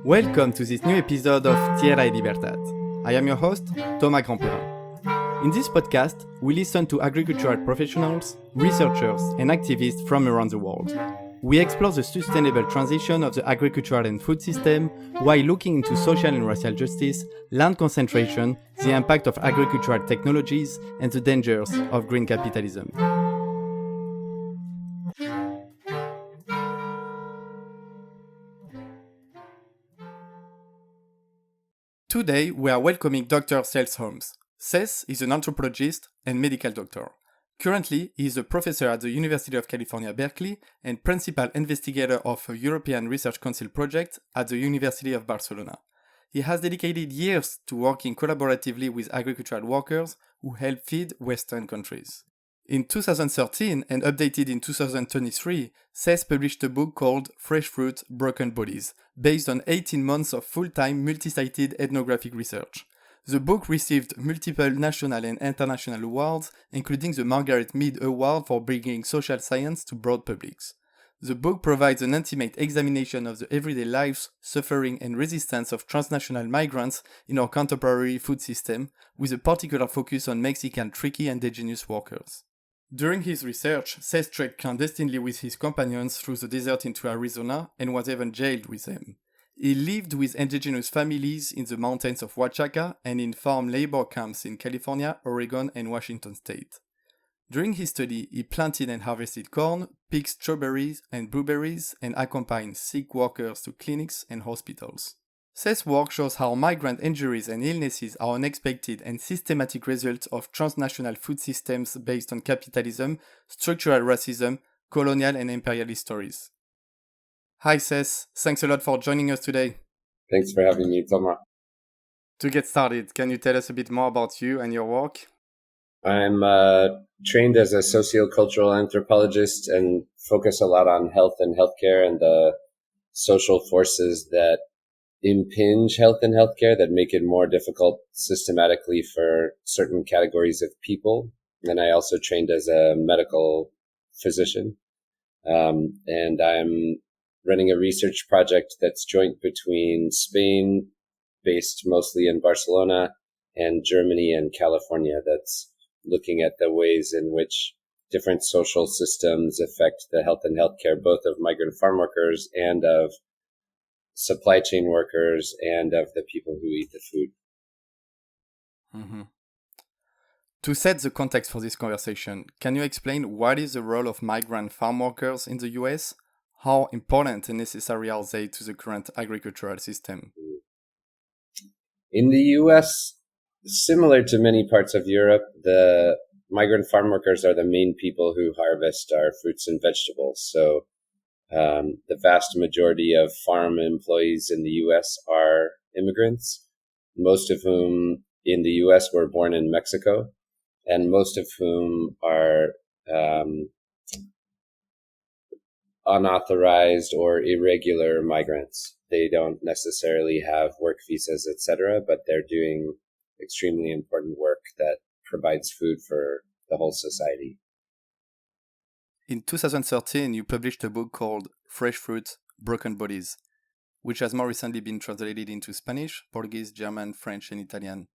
Welcome to this new episode of Tierra y Libertad. I am your host, Thomas Grandperrin. In this podcast, we listen to agricultural professionals, researchers, and activists from around the world. We explore the sustainable transition of the agricultural and food system while looking into social and racial justice, land concentration, the impact of agricultural technologies, and the dangers of green capitalism. Today, we are welcoming Dr. Seth Holmes. Seth is an anthropologist and medical doctor. Currently, he is a professor at the University of California, Berkeley, and principal investigator of a European Research Council project at the University of Barcelona. He has dedicated years to working collaboratively with agricultural workers who help feed Western countries. In 2013 and updated in 2023, Seth published a book called Fresh Fruit, Broken Bodies, based on 18 months of full-time multi-sited ethnographic research. The book received multiple national and international awards, including the Margaret Mead Award for bringing social science to broad publics. The book provides an intimate examination of the everyday lives, suffering, and resistance of transnational migrants in our contemporary food system, with a particular focus on Mexican Triqui indigenous workers. During his research, Seth trekked clandestinely with his companions through the desert into Arizona and was even jailed with them. He lived with indigenous families in the mountains of Oaxaca and in farm labor camps in California, Oregon, and Washington state. During his study, he planted and harvested corn, picked strawberries and blueberries, and accompanied sick workers to clinics and hospitals. Seth's work shows how migrant injuries and illnesses are unexpected and systematic results of transnational food systems based on capitalism, structural racism, colonial and imperialist stories. Hi Seth, thanks a lot for joining us today. Thanks for having me, Thomas. To get started, can you tell us a bit more about you and your work? I'm trained as a sociocultural anthropologist and focus a lot on health and healthcare and the social forces that impinge health and healthcare that make it more difficult systematically for certain categories of people. And I also trained as a medical physician. And I'm running a research project that's joint between Spain, based mostly in Barcelona, and Germany and California, that's looking at the ways in which different social systems affect the health and healthcare, both of migrant farm workers and of supply chain workers and of the people who eat the food. Mm-hmm. To set the context for this conversation, can you explain what is the role of migrant farm workers in the US? How important and necessary are they to the current agricultural system? In the US, similar to many parts of Europe, the migrant farm workers are the main people who harvest our fruits and vegetables. So the vast majority of farm employees in the U.S. are immigrants, most of whom in the U.S. were born in Mexico, and most of whom are unauthorized or irregular migrants. They don't necessarily have work visas, etc., but they're doing extremely important work that provides food for the whole society. In 2013, you published a book called Fresh Fruit, Broken Bodies, which has more recently been translated into Spanish, Portuguese, German, French, and Italian.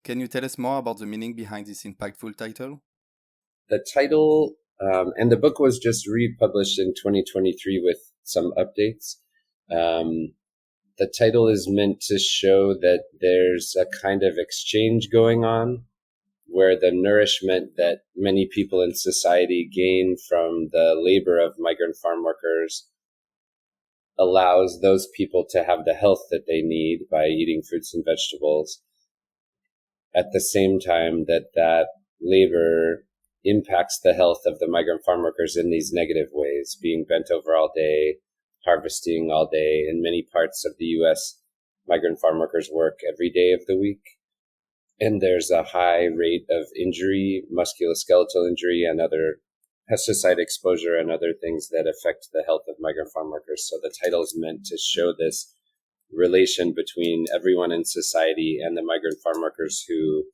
Can you tell us more about the meaning behind this impactful title? The title, and the book was just republished in 2023 with some updates. The title is meant to show that there's a kind of exchange going on where the nourishment that many people in society gain from the labor of migrant farm workers allows those people to have the health that they need by eating fruits and vegetables, at the same time that labor impacts the health of the migrant farm workers in these negative ways, being bent over all day, harvesting all day. In many parts of the U.S., migrant farm workers work every day of the week. And there's a high rate of injury, musculoskeletal injury, and other pesticide exposure and other things that affect the health of migrant farm workers. So the title is meant to show this relation between everyone in society and the migrant farm workers who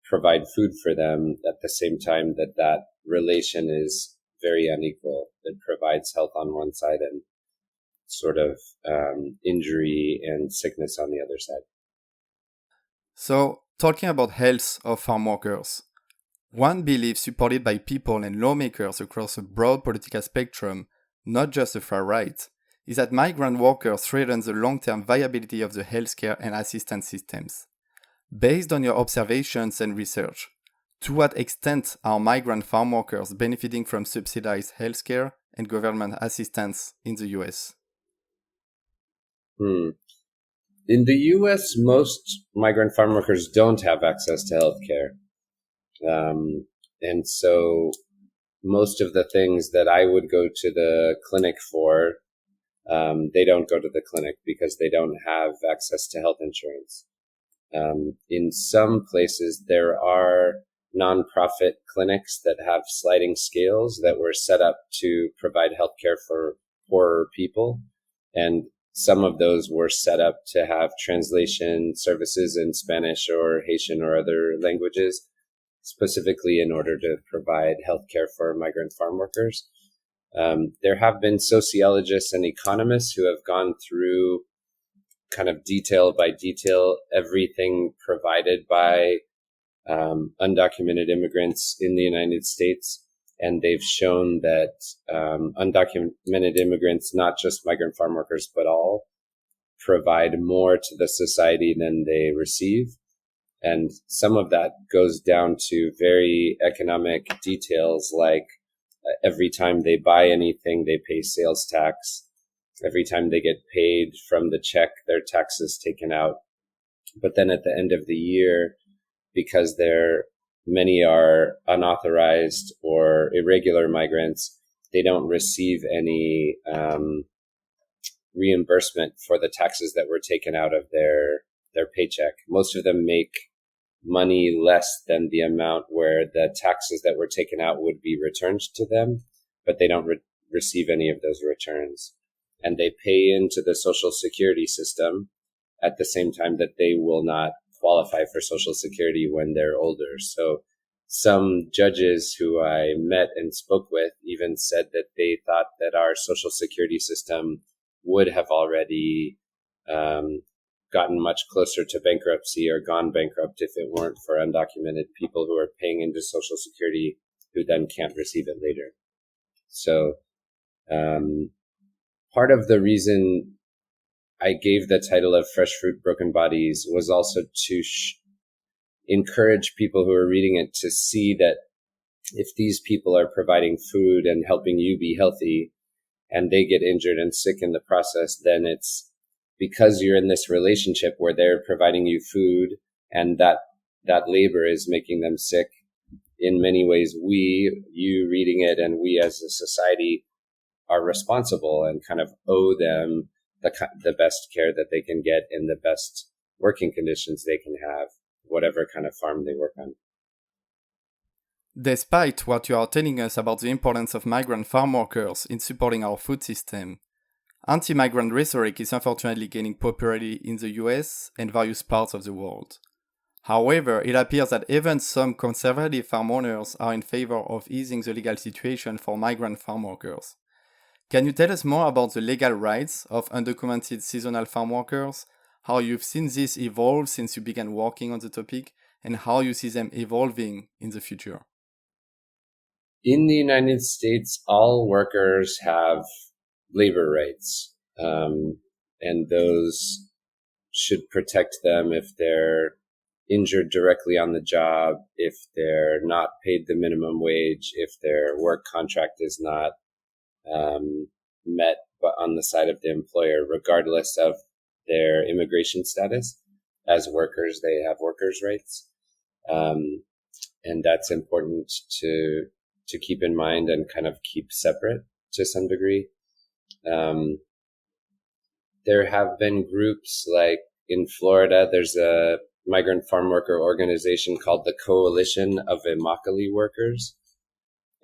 provide food for them, at the same time that relation is very unequal. It provides health on one side and sort of injury and sickness on the other side. So, talking about health of farm workers, one belief supported by people and lawmakers across a broad political spectrum, not just the far right, is that migrant workers threaten the long-term viability of the healthcare and assistance systems. Based on your observations and research, to what extent are migrant farm workers benefiting from subsidized healthcare and government assistance in the US? In the US, most migrant farm workers don't have access to healthcare. And so most of the things that I would go to the clinic for, they don't go to the clinic because they don't have access to health insurance. In some places, there are nonprofit clinics that have sliding scales that were set up to provide healthcare for poorer people. And some of those were set up to have translation services in Spanish or Haitian or other languages, specifically in order to provide healthcare for migrant farm workers. There have been sociologists and economists who have gone through kind of detail by detail everything provided by undocumented immigrants in the United States. And they've shown that undocumented immigrants, not just migrant farm workers, but all, provide more to the society than they receive. And some of that goes down to very economic details, like every time they buy anything, they pay sales tax. Every time they get paid from the check, their tax is taken out. But then at the end of the year, because many are unauthorized or irregular migrants, they don't receive any reimbursement for the taxes that were taken out of their paycheck. Most of them make money less than the amount where the taxes that were taken out would be returned to them, but they don't receive any of those returns. And they pay into the Social Security system at the same time that they will not qualify for Social Security when they're older. So some judges who I met and spoke with even said that they thought that our Social Security system would have already gotten much closer to bankruptcy or gone bankrupt if it weren't for undocumented people who are paying into Social Security who then can't receive it later. So part of the reason I gave the title of Fresh Fruit, Broken Bodies was also to encourage people who are reading it to see that if these people are providing food and helping you be healthy and they get injured and sick in the process, then it's because you're in this relationship where they're providing you food and that labor is making them sick. In many ways, you reading it and we as a society are responsible and kind of owe them the best care that they can get in the best working conditions they can have, whatever kind of farm they work on. Despite what you are telling us about the importance of migrant farm workers in supporting our food system, anti-migrant rhetoric is unfortunately gaining popularity in the US and various parts of the world. However, it appears that even some conservative farm owners are in favor of easing the legal situation for migrant farm workers. Can you tell us more about the legal rights of undocumented seasonal farm workers, how you've seen this evolve since you began working on the topic, and how you see them evolving in the future? In the United States, all workers have labor rights, and those should protect them if they're injured directly on the job, if they're not paid the minimum wage, if their work contract is not met but on the side of the employer, regardless of their immigration status. As workers, they have workers' rights. And that's important to keep in mind and kind of keep separate to some degree. There have been groups like in Florida, there's a migrant farm worker organization called the Coalition of Immokalee Workers.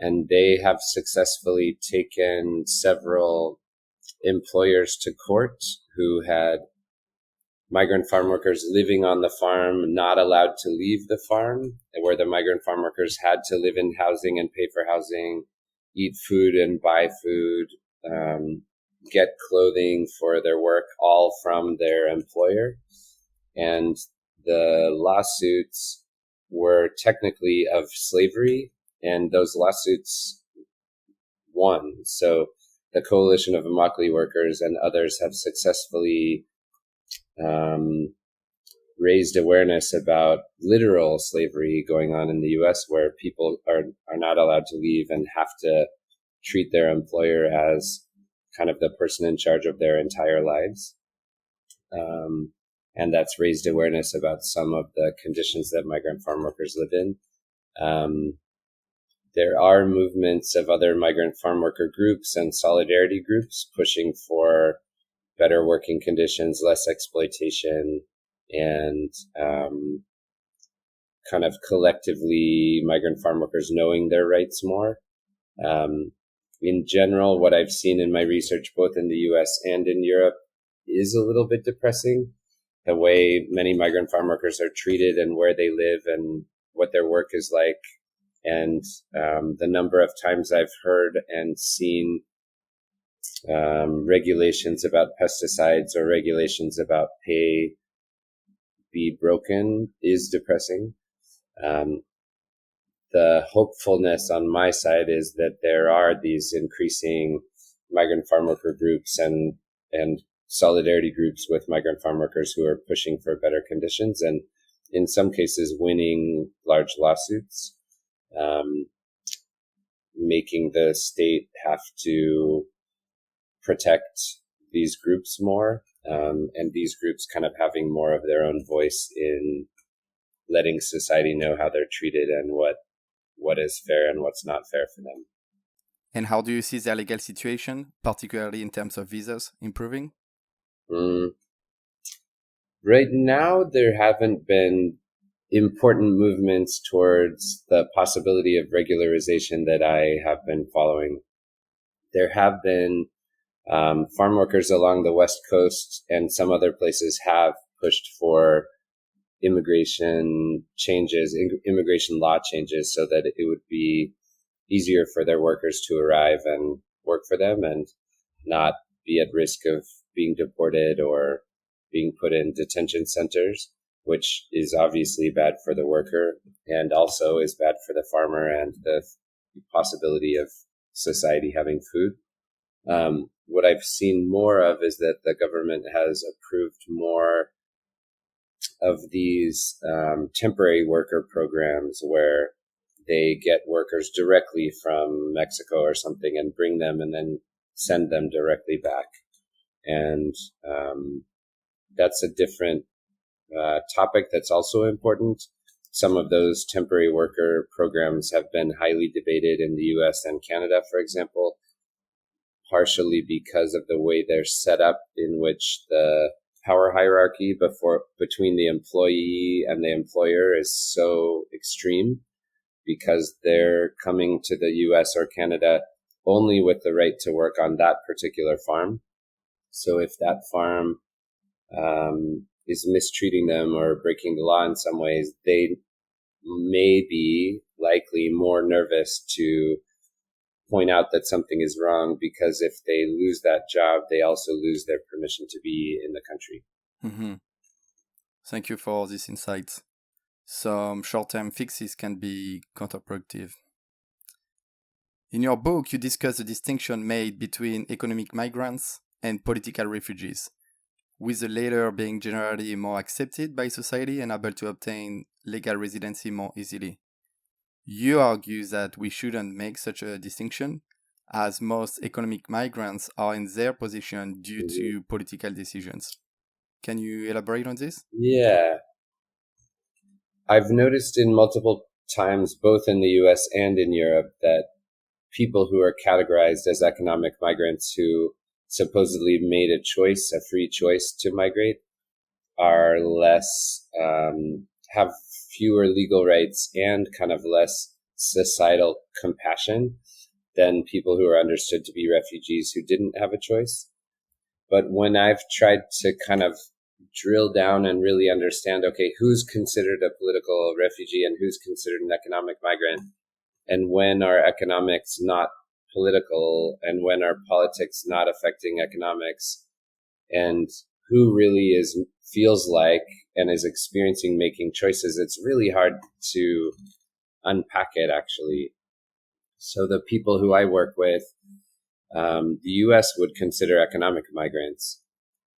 And they have successfully taken several employers to court who had migrant farm workers living on the farm, not allowed to leave the farm, where the migrant farm workers had to live in housing and pay for housing, eat food and buy food, get clothing for their work all from their employer. And the lawsuits were technically of slavery, and those lawsuits won. So the coalition of Immokalee workers and others have successfully raised awareness about literal slavery going on in the US, where people are not allowed to leave and have to treat their employer as kind of the person in charge of their entire lives. And that's raised awareness about some of the conditions that migrant farm workers live in. There are movements of other migrant farm worker groups and solidarity groups pushing for better working conditions, less exploitation, and kind of collectively migrant farm workers knowing their rights more. In general, what I've seen in my research, both in the US and in Europe, is a little bit depressing. The way many migrant farm workers are treated and where they live and what their work is like. And the number of times I've heard and seen regulations about pesticides or regulations about pay be broken is depressing. The hopefulness on my side is that there are these increasing migrant farm worker groups and solidarity groups with migrant farm workers who are pushing for better conditions and in some cases winning large lawsuits, making the state have to protect these groups more, and these groups kind of having more of their own voice in letting society know how they're treated and what is fair and what's not fair for them. And how do you see their legal situation, particularly in terms of visas, improving? Right now, there haven't been important movements towards the possibility of regularization that I have been following. There have been farm workers along the West Coast and some other places have pushed for immigration changes, immigration law changes, so that it would be easier for their workers to arrive and work for them and not be at risk of being deported or being put in detention centers, which is obviously bad for the worker and also is bad for the farmer and the possibility of society having food. What I've seen more of is that the government has approved more of these temporary worker programs where they get workers directly from Mexico or something and bring them and then send them directly back. And that's a different topic that's also important. Some of those temporary worker programs have been highly debated in the US and Canada, for example, partially because of the way they're set up, in which the power hierarchy between the employee and the employer is so extreme, because they're coming to the US or Canada only with the right to work on that particular farm. So if that farm is mistreating them or breaking the law in some ways, they may be likely more nervous to point out that something is wrong, because if they lose that job, they also lose their permission to be in the country. Mm-hmm. Thank you for these insights. Some short-term fixes can be counterproductive. In your book, you discuss the distinction made between economic migrants and political refugees, with the latter being generally more accepted by society and able to obtain legal residency more easily. You argue that we shouldn't make such a distinction, as most economic migrants are in their position due to political decisions. Can you elaborate on this? Yeah. I've noticed in multiple times, both in the US and in Europe, that people who are categorized as economic migrants who supposedly made a choice, a free choice to migrate, are less, have fewer legal rights and kind of less societal compassion than people who are understood to be refugees who didn't have a choice. But when I've tried to kind of drill down and really understand, okay, who's considered a political refugee and who's considered an economic migrant, and when are economics not political and when are politics not affecting economics, and who really feels like and is experiencing making choices. It's really hard to unpack it, actually. So the people who I work with, the U.S. would consider economic migrants,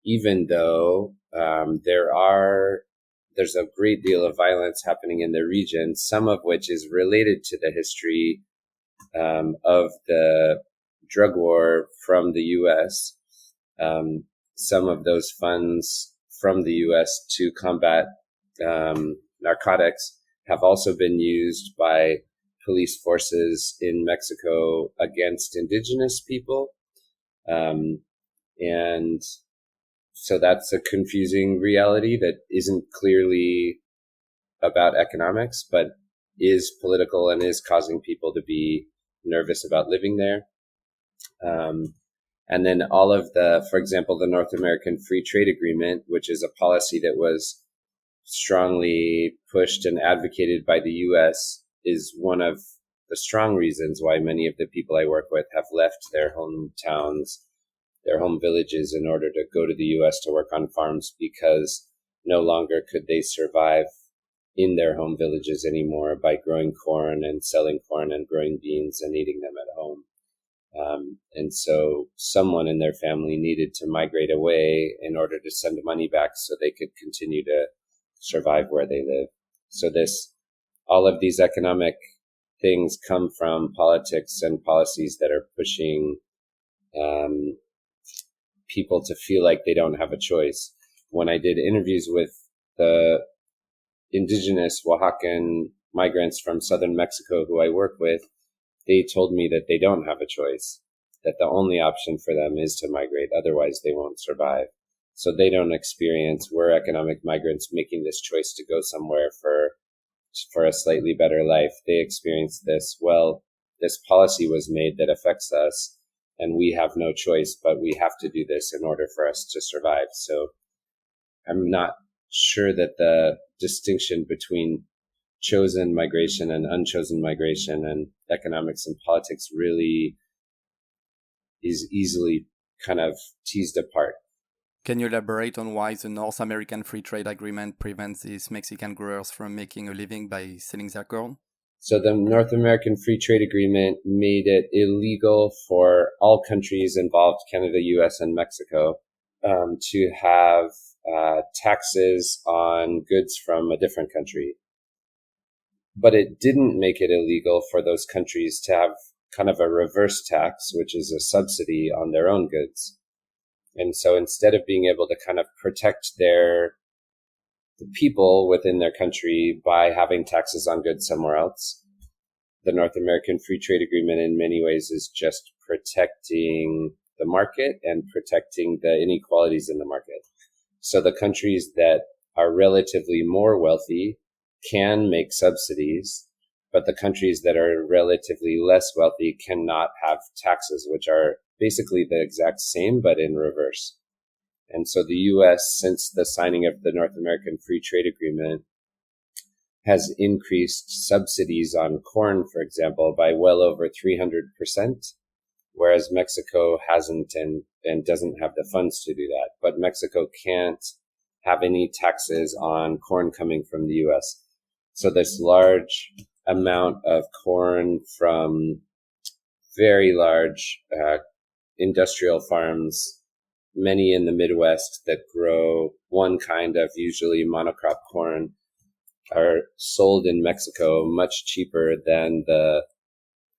even though there's a great deal of violence happening in the region, some of which is related to the history of the drug war from the U.S. Some of those funds from the U.S. to combat narcotics have also been used by police forces in Mexico against indigenous people. And so that's a confusing reality that isn't clearly about economics, but is political and is causing people to be nervous about living there. And then all of for example, the North American Free Trade Agreement, which is a policy that was strongly pushed and advocated by the U.S., is one of the strong reasons why many of the people I work with have left their hometowns, their home villages, in order to go to the U.S. to work on farms, because no longer could they survive in their home villages anymore by growing corn and selling corn and growing beans and eating them at home. And so someone in their family needed to migrate away in order to send money back so they could continue to survive where they live. So all of these economic things come from politics and policies that are pushing people to feel like they don't have a choice. When I did interviews with the indigenous Oaxacan migrants from southern Mexico who I work with, they told me that they don't have a choice, that the only option for them is to migrate. Otherwise, they won't survive. So they don't experience, we're economic migrants making this choice to go somewhere for a slightly better life. They experience this, well, this policy was made that affects us and we have no choice, but we have to do this in order for us to survive. So I'm not sure that the distinction between chosen migration and unchosen migration and economics and politics really is easily kind of teased apart. Can you elaborate on why the North American Free Trade Agreement prevents these Mexican growers from making a living by selling their corn? So the North American Free Trade Agreement made it illegal for all countries involved, Canada, US, and Mexico, to have taxes on goods from a different country. But it didn't make it illegal for those countries to have kind of a reverse tax, which is a subsidy on their own goods. And so instead of being able to kind of protect the people within their country by having taxes on goods somewhere else, the North American Free Trade Agreement in many ways is just protecting the market and protecting the inequalities in the market. So the countries that are relatively more wealthy can make subsidies, but the countries that are relatively less wealthy cannot have taxes, which are basically the exact same, but in reverse. And so the U.S., since the signing of the North American Free Trade Agreement, has increased subsidies on corn, for example, by well over 300%, whereas Mexico hasn't and doesn't have the funds to do that. But Mexico can't have any taxes on corn coming from the U.S. So this large amount of corn from very large industrial farms, many in the Midwest that grow one kind of usually monocrop corn, are sold in Mexico much cheaper than the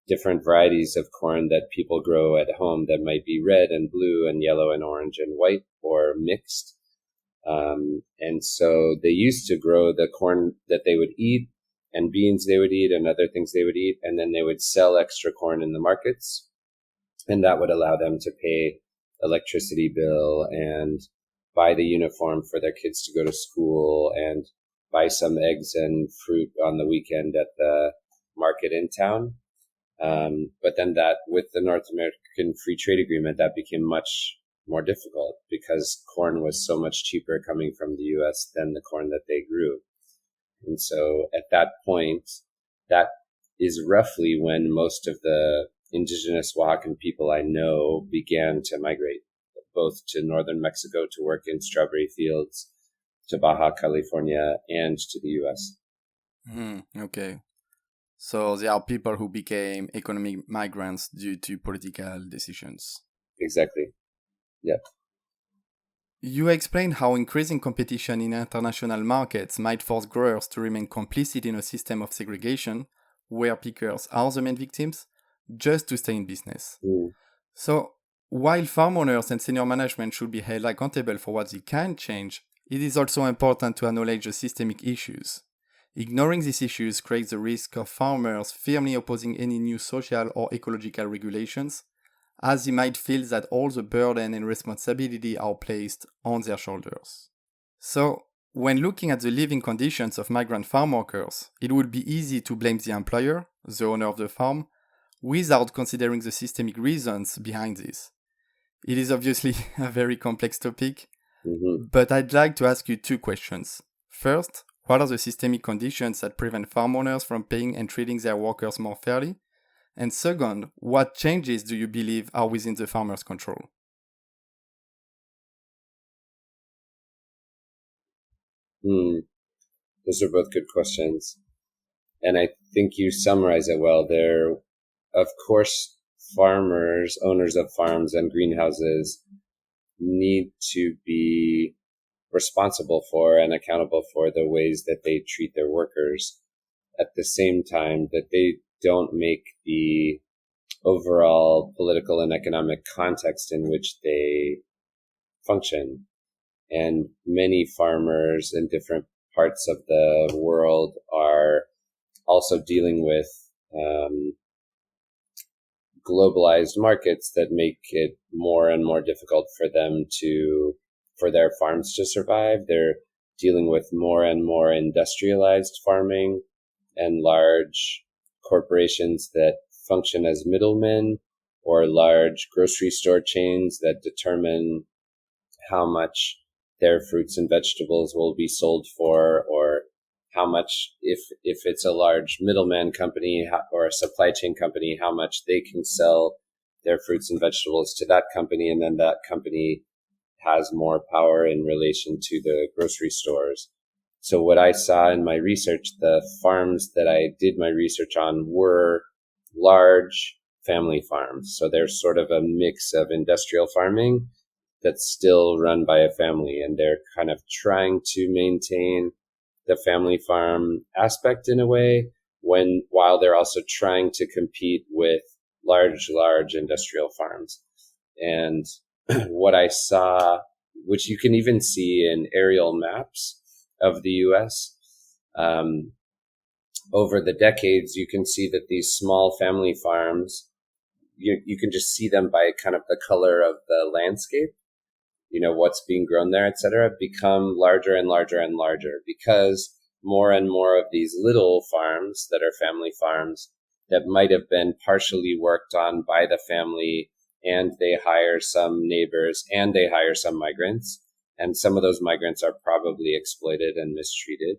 different varieties of corn that people grow at home that might be red and blue and yellow and orange and white or mixed. And so they used to grow the corn that they would eat and beans they would eat and other things they would eat, and then they would sell extra corn in the markets. And that would allow them to pay electricity bill and buy the uniform for their kids to go to school and buy some eggs and fruit on the weekend at the market in town. But then that with the North American Free Trade Agreement, that became much more difficult because corn was so much cheaper coming from the U.S. than the corn that they grew. And so at that point, that is roughly when most of the indigenous Oaxacan people I know began to migrate, both to northern Mexico to work in strawberry fields, to Baja California, and to the US. Okay. So there are people who became economic migrants due to political decisions. Exactly. Yep. You explained how increasing competition in international markets might force growers to remain complicit in a system of segregation where pickers are the main victims just to stay in business. So, while farm owners and senior management should be held accountable for what they can change, it is also important to acknowledge the systemic issues. Ignoring these issues creates the risk of farmers firmly opposing any new social or ecological regulations, as they might feel that all the burden and responsibility are placed on their shoulders. So, when looking at the living conditions of migrant farm workers, it would be easy to blame the employer, the owner of the farm, without considering the systemic reasons behind this. It is obviously a very complex topic, but I'd like to ask you two questions. First, what are the systemic conditions that prevent farm owners from paying and treating their workers more fairly? And second, what changes do you believe are within the farmer's control? Those are both good questions. And I think you summarize it well. There, of course, farmers, owners of farms and greenhouses need to be responsible for and accountable for the ways that they treat their workers, at the same time that they don't make the overall political and economic context in which they function. And many farmers in different parts of the world are also dealing with globalized markets that make it more and more difficult for them for their farms to survive. They're dealing with more and more industrialized farming and large corporations that function as middlemen, or large grocery store chains that determine how much their fruits and vegetables will be sold for, or how much, if it's a large middleman company or a supply chain company, how much they can sell their fruits and vegetables to that company, and then that company has more power in relation to the grocery stores. So what I saw in my research, the farms that I did my research on were large family farms. So they're sort of a mix of industrial farming that's still run by a family, and they're kind of trying to maintain the family farm aspect in a way, while they're also trying to compete with large industrial farms. And what I saw, which you can even see in aerial maps of the US, over the decades, you can see that these small family farms, you can just see them by kind of the color of the landscape, what's being grown there, etc., become larger and larger and larger, because more and more of these little farms that are family farms that might have been partially worked on by the family, and they hire some neighbors and they hire some migrants, and some of those migrants are probably exploited and mistreated.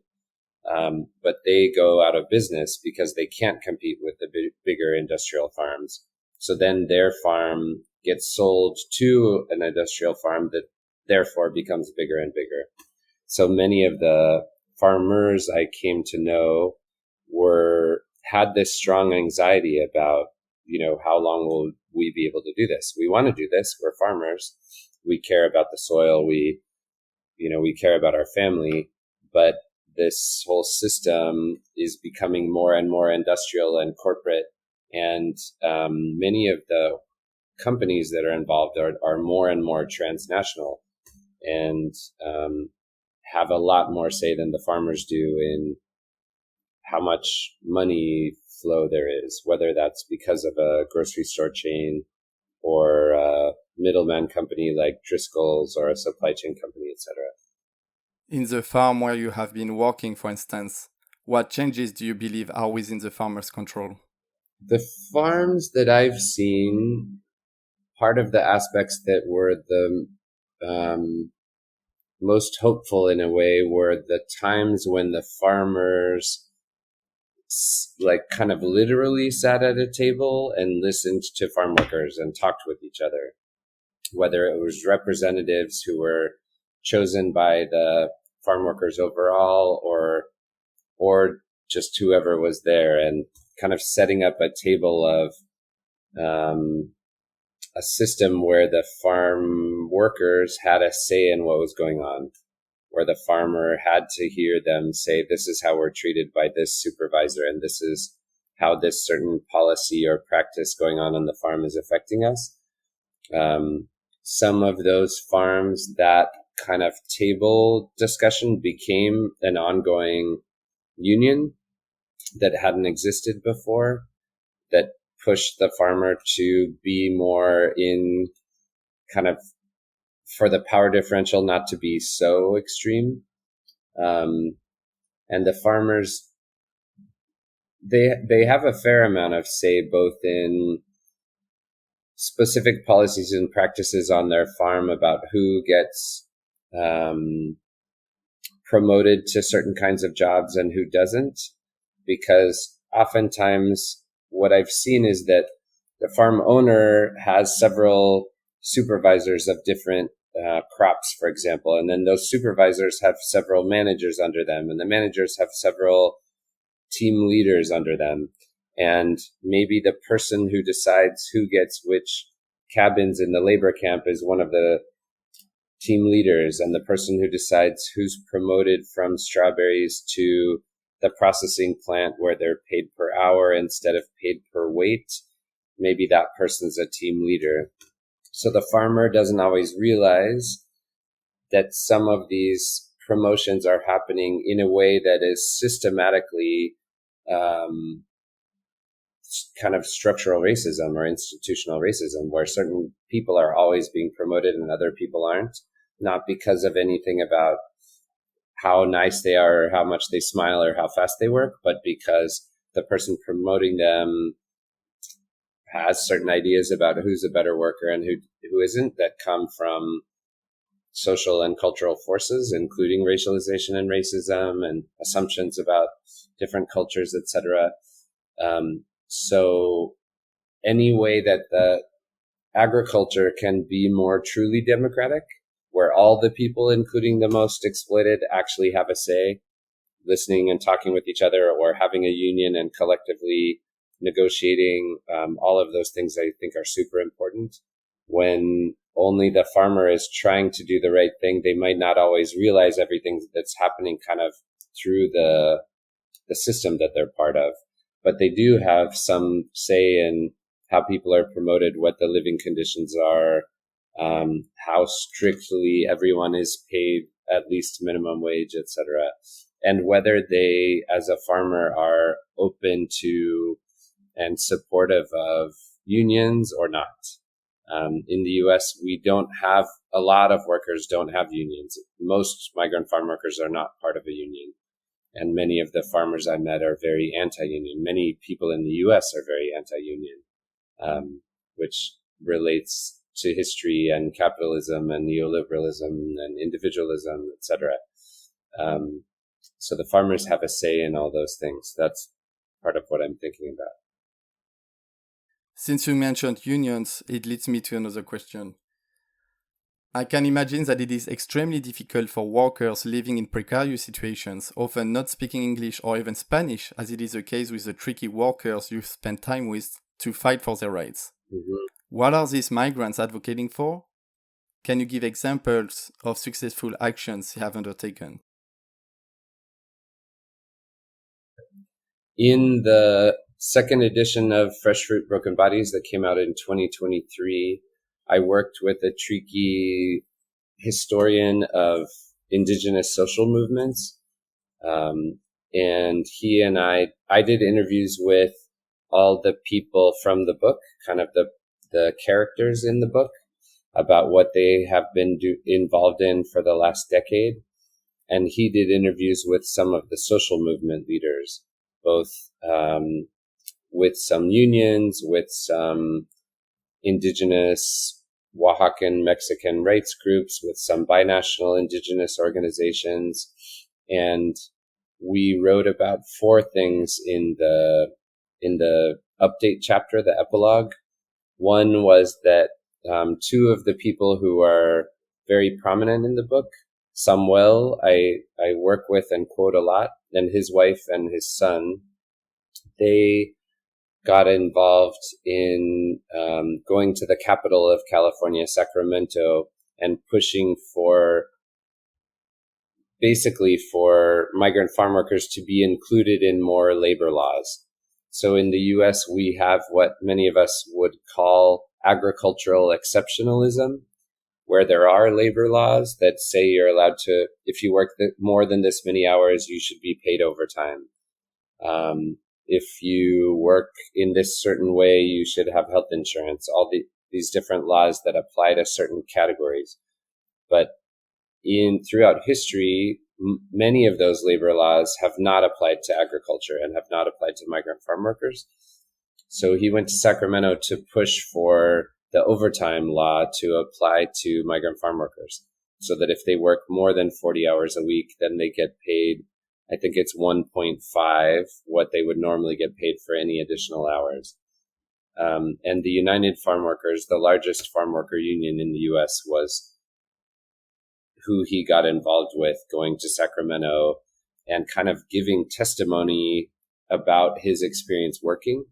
But they go out of business because they can't compete with the bigger industrial farms. So then their farm gets sold to an industrial farm that therefore becomes bigger and bigger. So many of the farmers I came to know had this strong anxiety about, how long will we be able to do this? We want to do this. We're farmers. We care about the soil. We care about our family, but this whole system is becoming more and more industrial and corporate. And many of the companies that are involved are more and more transnational, and have a lot more say than the farmers do in how much money flow there is, whether that's because of a grocery store chain or a middleman company like Driscoll's or a supply chain company, etc. In the farm where you have been working, for instance, what changes do you believe are within the farmer's control? The farms that I've seen, part of the aspects that were the most hopeful in a way were the times when the farmers like kind of literally sat at a table and listened to farm workers and talked with each other, whether it was representatives who were chosen by the farm workers overall or just whoever was there, and kind of setting up a table of a system where the farm workers had a say in what was going on, where the farmer had to hear them say, this is how we're treated by this supervisor, and this is how this certain policy or practice going on the farm is affecting us. Some of those farms, that kind of table discussion became an ongoing union that hadn't existed before, that pushed the farmer to be more in kind of, for the power differential not to be so extreme. And the farmers, they have a fair amount of say both in specific policies and practices on their farm about who gets promoted to certain kinds of jobs and who doesn't, because oftentimes what I've seen is that the farm owner has several supervisors of different crops, for example, and then those supervisors have several managers under them, and the managers have several team leaders under them. And maybe the person who decides who gets which cabins in the labor camp is one of the team leaders, and the person who decides who's promoted from strawberries to the processing plant where they're paid per hour instead of paid per weight, maybe that person's a team leader. So the farmer doesn't always realize that some of these promotions are happening in a way that is systematically kind of structural racism or institutional racism, where certain people are always being promoted and other people aren't, not because of anything about how nice they are or how much they smile or how fast they work, but because the person promoting them has certain ideas about who's a better worker and who isn't, that come from social and cultural forces, including racialization and racism and assumptions about different cultures, etc. So any way that the agriculture can be more truly democratic, where all the people, including the most exploited, actually have a say, listening and talking with each other, or having a union and collectively negotiating, all of those things I think are super important. When only the farmer is trying to do the right thing, they might not always realize everything that's happening kind of through the system that they're part of. But they do have some say in how people are promoted, what the living conditions are, how strictly everyone is paid at least minimum wage, etc., and whether they, as a farmer, are open to and supportive of unions or not. In the U.S., we don't have, a lot of workers don't have unions. Most migrant farm workers are not part of a union. And many of the farmers I met are very anti-union. Many people in the U.S. are very anti-union, which relates to history and capitalism and neoliberalism and individualism, etc. So the farmers have a say in all those things. That's part of what I'm thinking about. Since you mentioned unions, it leads me to another question. I can imagine that it is extremely difficult for workers living in precarious situations, often not speaking English or even Spanish, as it is the case with the Triqui workers you spend time with, to fight for their rights. Mm-hmm. What are these migrants advocating for? Can you give examples of successful actions you have undertaken? In the second edition of Fresh Fruit, Broken Bodies that came out in 2023, I worked with a Triqui historian of indigenous social movements. And he and I did interviews with all the people from the book, kind of the characters in the book, about what they have been involved in for the last decade. And he did interviews with some of the social movement leaders, both with some unions, with some indigenous Oaxacan Mexican rights groups, with some binational indigenous organizations. And we wrote about 4 things in the update chapter, the epilogue. One was that 2 of the people who are very prominent in the book, Samuel, I work with and quote a lot, and his wife and his son, they got involved in going to the capital of California, Sacramento, and pushing for migrant farm workers to be included in more labor laws. So in the US, we have what many of us would call agricultural exceptionalism, where there are labor laws that say you're allowed to, if you work more than this many hours, you should be paid overtime. If you work in this certain way, you should have health insurance, these different laws that apply to certain categories. But throughout history, many of those labor laws have not applied to agriculture and have not applied to migrant farm workers. So he went to Sacramento to push for the overtime law to apply to migrant farm workers, so that if they work more than 40 hours a week, then they get paid, I think it's 1.5 what they would normally get paid for any additional hours. And the United Farm Workers, the largest farm worker union in the US, was who he got involved with, going to Sacramento and kind of giving testimony about his experience working.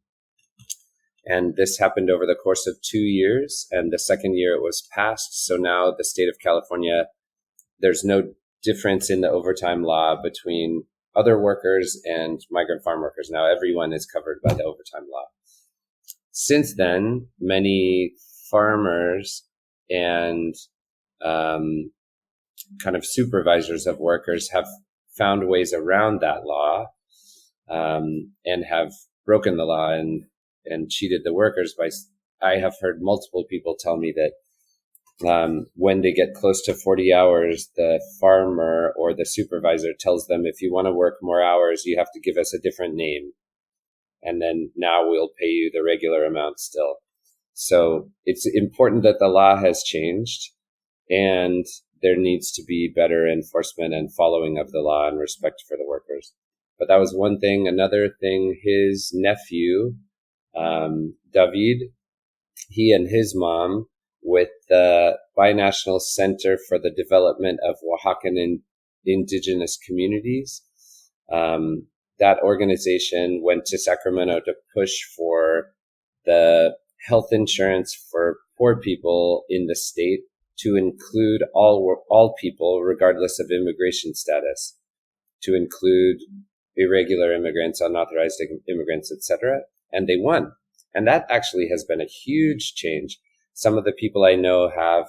And this happened over the course of 2 years. And the second year it was passed. So now the state of California, there's no difference in the overtime law between other workers and migrant farm workers. Now everyone is covered by the overtime law. Since then, many farmers and kind of supervisors of workers have found ways around that law, and have broken the law and cheated the workers I have heard multiple people tell me that when they get close to 40 hours, the farmer or the supervisor tells them, if you want to work more hours, you have to give us a different name. And then now we'll pay you the regular amount still. So it's important that the law has changed, and there needs to be better enforcement and following of the law and respect for the workers. But that was one thing. Another thing, his nephew, David, he and his mom, with the Binational Center for the Development of Oaxacan and Indigenous Communities, that organization went to Sacramento to push for the health insurance for poor people in the state to include all people, regardless of immigration status, to include irregular immigrants, unauthorized immigrants, etc. And they won. And that actually has been a huge change. Some of the people I know have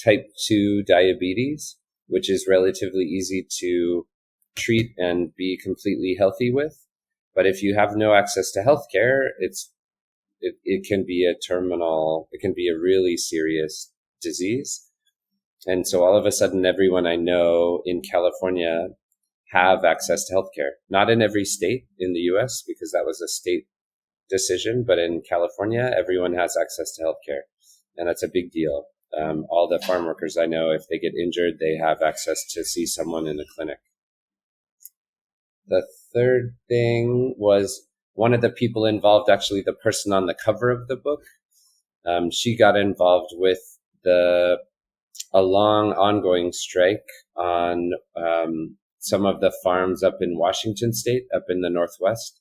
type 2 diabetes, which is relatively easy to treat and be completely healthy with. But if you have no access to healthcare, it can be it can be a really serious disease. And so all of a sudden, everyone I know in California have access to healthcare. Not in every state in the US, because that was a state decision, but in California, everyone has access to healthcare. And that's a big deal. All the farm workers I know, if they get injured, they have access to see someone in a clinic. The third thing was one of the people involved, actually the person on the cover of the book. She got involved with a long ongoing strike on some of the farms up in Washington state, up in the northwest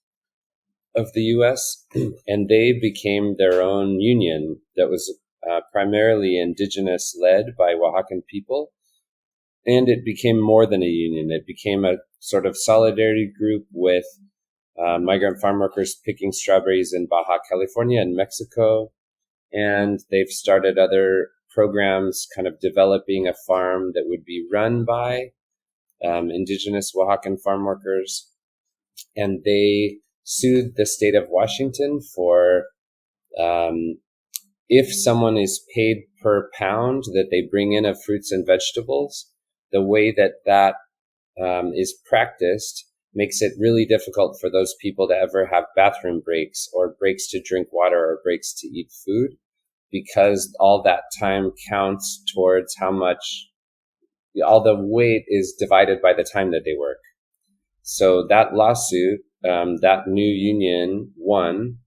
of the US. And they became their own union that was primarily indigenous, led by Oaxacan people. And it became more than a union. It became a sort of solidarity group with migrant farm workers picking strawberries in Baja California and Mexico. And they've started other programs, kind of developing a farm that would be run by indigenous Oaxacan farm workers. And they sued the state of Washington for if someone is paid per pound that they bring in of fruits and vegetables, the way that is practiced makes it really difficult for those people to ever have bathroom breaks or breaks to drink water or breaks to eat food, because all that time counts towards how much all the weight is divided by the time that they work. So that lawsuit, that new union won,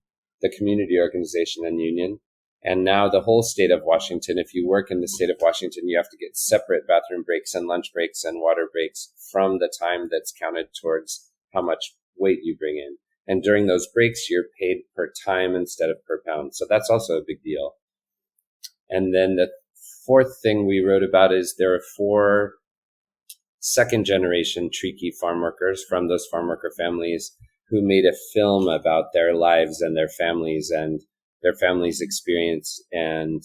the community organization and union. And now the whole state of Washington, if you work in the state of Washington, you have to get separate bathroom breaks and lunch breaks and water breaks from the time that's counted towards how much weight you bring in. And during those breaks, you're paid per time instead of per pound. So that's also a big deal. And then the fourth thing we wrote about is there are 4 second generation Triqui farm workers from those farm worker families who made a film about their lives and their families experience. And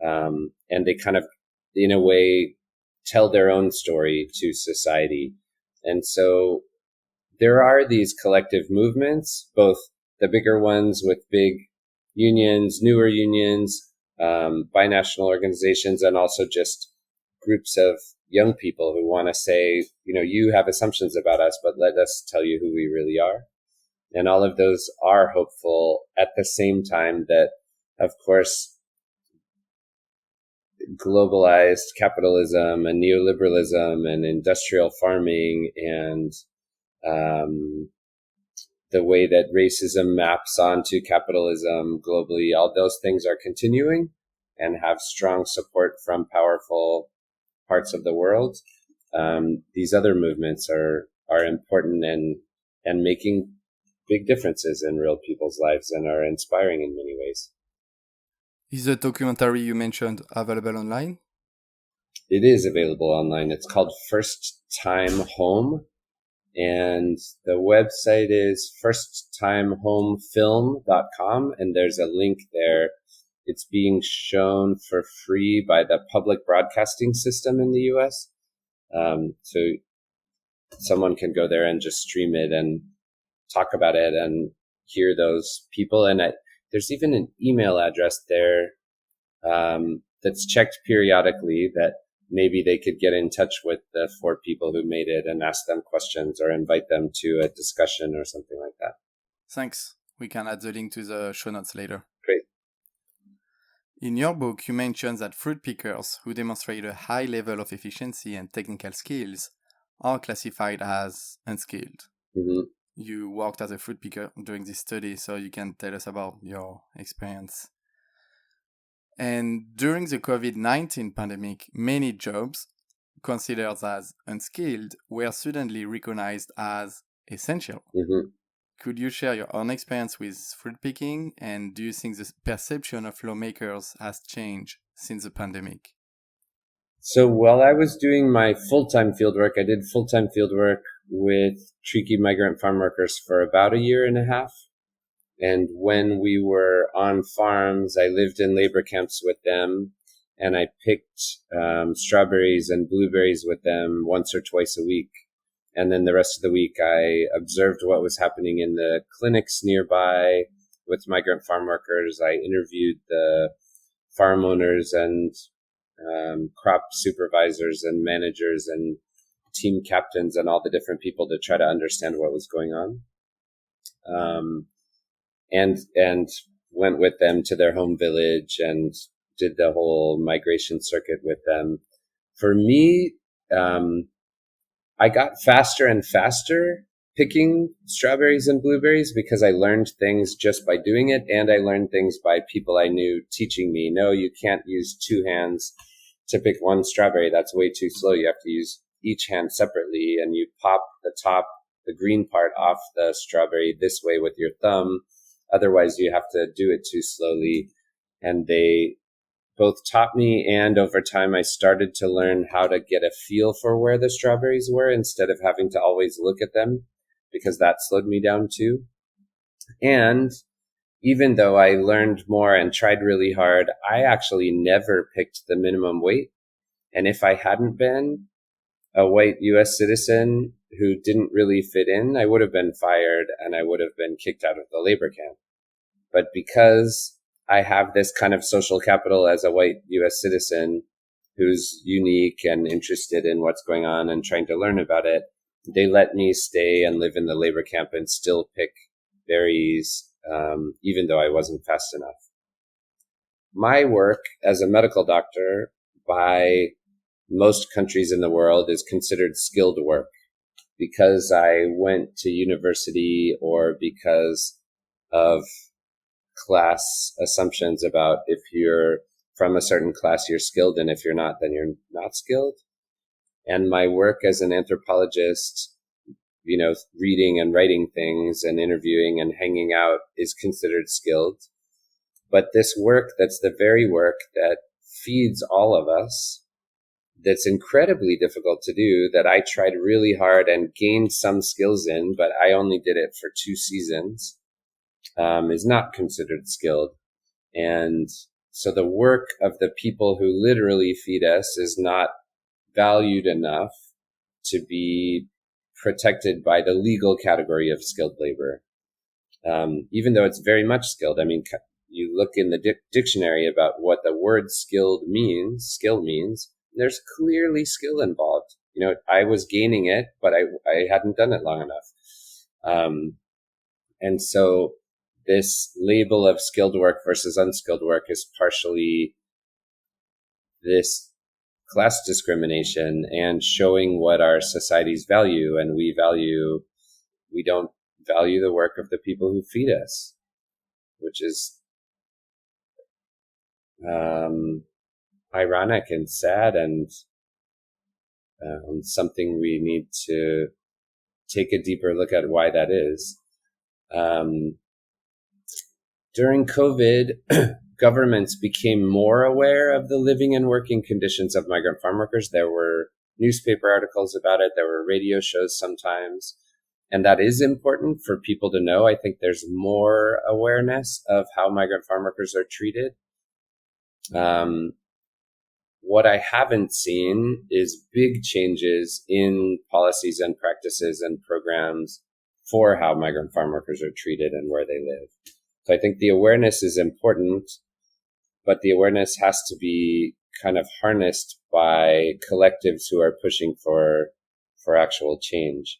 they kind of, in a way, tell their own story to society. And so there are these collective movements, both the bigger ones with big unions, newer unions, binational organizations, and also just groups of young people who want to say, you have assumptions about us, but let us tell you who we really are. And all of those are hopeful at the same time that, of course, globalized capitalism and neoliberalism and industrial farming and the way that racism maps onto capitalism globally, all those things are continuing and have strong support from powerful parts of the world. These other movements are important and making big differences in real people's lives and are inspiring in many ways. Is the documentary you mentioned available online? It is available online. It's called First Time Home. And the website is firsttimehomefilm.com. And there's a link there. It's being shown for free by the public broadcasting system in the US. So someone can go there and just stream it and talk about it and hear those people. And there's even an email address there that's checked periodically that maybe they could get in touch with the 4 people who made it and ask them questions or invite them to a discussion or something like that. Thanks. We can add the link to the show notes later. Great. In your book, you mentioned that fruit pickers who demonstrate a high level of efficiency and technical skills are classified as unskilled. Mm-hmm. You worked as a fruit picker during this study, so you can tell us about your experience. And during the COVID-19 pandemic, many jobs considered as unskilled were suddenly recognized as essential. Mm-hmm. Could you share your own experience with fruit picking, and do you think the perception of lawmakers has changed since the pandemic? So while I was doing my full-time fieldwork, I did full-time fieldwork with Triqui migrant farm workers for about 1.5 years. And when we were on farms, I lived in labor camps with them, and I picked strawberries and blueberries with them once or twice a week. And then the rest of the week, I observed what was happening in the clinics nearby with migrant farm workers. I interviewed the farm owners and crop supervisors and managers and team captains and all the different people to try to understand what was going on. And went with them to their home village and did the whole migration circuit with them. For me, I got faster and faster picking strawberries and blueberries because I learned things just by doing it, and I learned things by people I knew teaching me. No, you can't use 2 hands to pick one strawberry. That's way too slow. You have to use each hand separately, and you pop the green part off the strawberry this way with your thumb. Otherwise, you have to do it too slowly. And they both taught me, and over time, I started to learn how to get a feel for where the strawberries were instead of having to always look at them, because that slowed me down too. And even though I learned more and tried really hard, I actually never picked the minimum weight. And if I hadn't been a white US citizen who didn't really fit in, I would have been fired and I would have been kicked out of the labor camp. But because I have this kind of social capital as a white US citizen who's unique and interested in what's going on and trying to learn about it, they let me stay and live in the labor camp and still pick berries, even though I wasn't fast enough. My work as a medical doctor by most countries in the world is considered skilled work because I went to university or because of class assumptions about if you're from a certain class, you're skilled, and if you're not, then you're not skilled. And my work as an anthropologist, reading and writing things and interviewing and hanging out is considered skilled. But this work, that's the very work that feeds all of us, that's incredibly difficult to do, that I tried really hard and gained some skills in, but I only did it for 2 seasons, is not considered skilled. And so the work of the people who literally feed us is not valued enough to be protected by the legal category of skilled labor. Even though it's very much skilled. I mean, you look in the dictionary about what the word skill means, there's clearly skill involved. I was gaining it, but I hadn't done it long enough. And so this label of skilled work versus unskilled work is partially this class discrimination and showing what our societies value. And we don't value the work of the people who feed us, which is ironic and sad, and something we need to take a deeper look at why that is. During COVID, governments became more aware of the living and working conditions of migrant farm workers. There were newspaper articles about it. There were radio shows sometimes. And that is important for people to know. I think there's more awareness of how migrant farm workers are treated. What I haven't seen is big changes in policies and practices and programs for how migrant farm workers are treated and where they live. So I think the awareness is important, but the awareness has to be kind of harnessed by collectives who are pushing for actual change.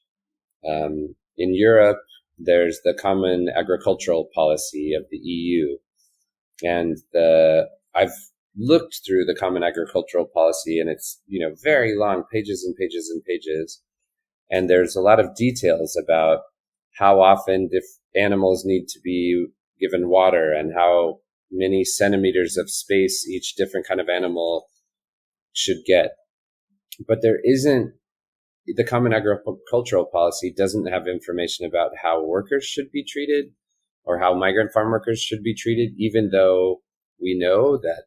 In Europe, there's the Common Agricultural Policy of the EU, and I've looked through the Common Agricultural Policy, and it's very long, pages and pages and pages, and there's a lot of details about how often animals need to be given water and how many centimeters of space each different kind of animal should get. But the Common Agricultural Policy doesn't have information about how workers should be treated or how migrant farm workers should be treated, even though we know that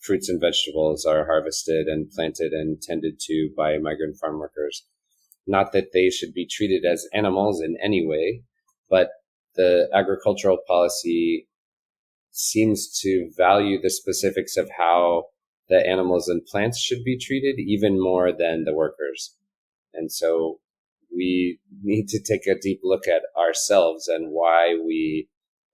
fruits and vegetables are harvested and planted and tended to by migrant farm workers. Not that they should be treated as animals in any way, but the agricultural policy seems to value the specifics of how the animals and plants should be treated even more than the workers. And so we need to take a deep look at ourselves and why we